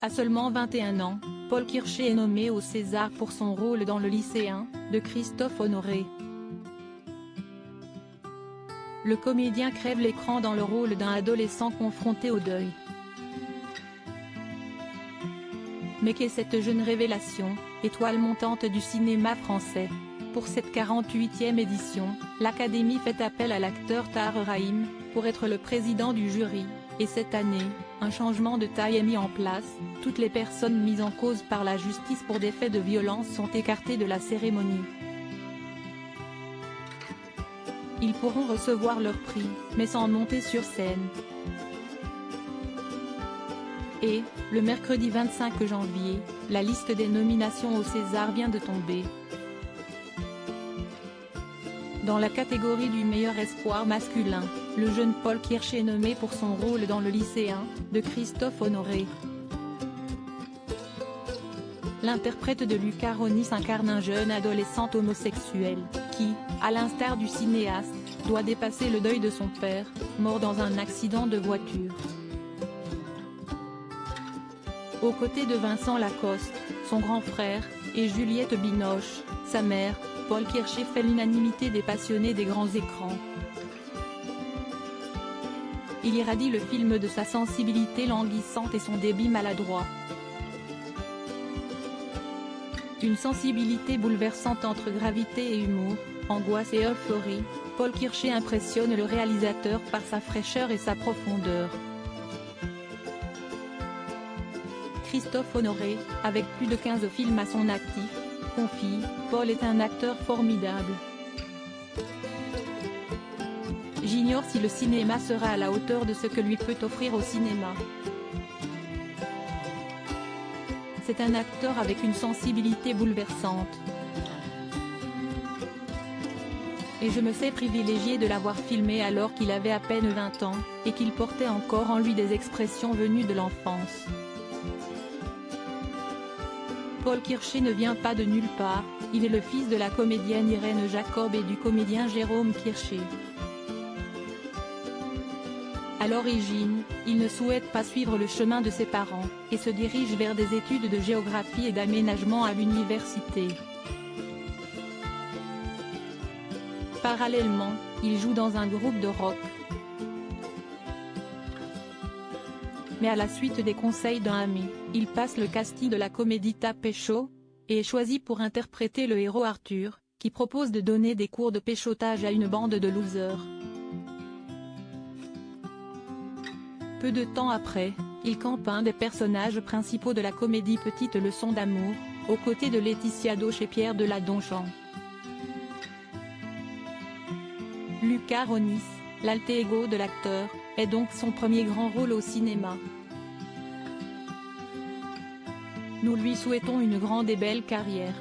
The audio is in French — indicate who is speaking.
Speaker 1: À seulement 21 ans, Paul Kircher est nommé au César pour son rôle dans Le Lycéen, de Christophe Honoré. Le comédien crève l'écran dans le rôle d'un adolescent confronté au deuil. Mais qu'est cette jeune révélation, étoile montante du cinéma français? Pour cette 48e édition, l'Académie fait appel à l'acteur Tahar Rahim, pour être le président du jury, et cette année, un changement de taille est mis en place, toutes les personnes mises en cause par la justice pour des faits de violence sont écartées de la cérémonie. Ils pourront recevoir leur prix, mais sans monter sur scène. Et, le mercredi 25 janvier, la liste des nominations au César vient de tomber. Dans la catégorie du meilleur espoir masculin, le jeune Paul Kircher est nommé pour son rôle dans Le Lycéen, de Christophe Honoré. L'interprète de Luca Ronis incarne un jeune adolescent homosexuel, qui, à l'instar du cinéaste, doit dépasser le deuil de son père, mort dans un accident de voiture. Aux côtés de Vincent Lacoste, son grand frère, et Juliette Binoche, sa mère, Paul Kircher fait l'unanimité des passionnés des grands écrans. Il irradie le film de sa sensibilité languissante et son débit maladroit. Une sensibilité bouleversante entre gravité et humour, angoisse et euphorie, Paul Kircher impressionne le réalisateur par sa fraîcheur et sa profondeur. Christophe Honoré, avec plus de 15 films à son actif, confie « Paul est un acteur formidable. J'ignore si le cinéma sera à la hauteur de ce que lui peut offrir au cinéma. C'est un acteur avec une sensibilité bouleversante. Et je me sais privilégié de l'avoir filmé alors qu'il avait à peine 20 ans, et qu'il portait encore en lui des expressions venues de l'enfance. Paul Kircher ne vient pas de nulle part, il est le fils de la comédienne Irène Jacob et du comédien Jérôme Kircher. À l'origine, il ne souhaite pas suivre le chemin de ses parents, et se dirige vers des études de géographie et d'aménagement à l'université. Parallèlement, il joue dans un groupe de rock. Mais à la suite des conseils d'un ami, il passe le casting de la comédie Tapez chaud, et est choisi pour interpréter le héros Arthur, qui propose de donner des cours de péchotage à une bande de losers. Peu de temps après, il campe un des personnages principaux de la comédie Petite leçon d'amour, aux côtés de Laetitia Doche et Pierre Deladonchamp. Luca Ronis, l'alter ego de l'acteur, est donc son premier grand rôle au cinéma. Nous lui souhaitons une grande et belle carrière.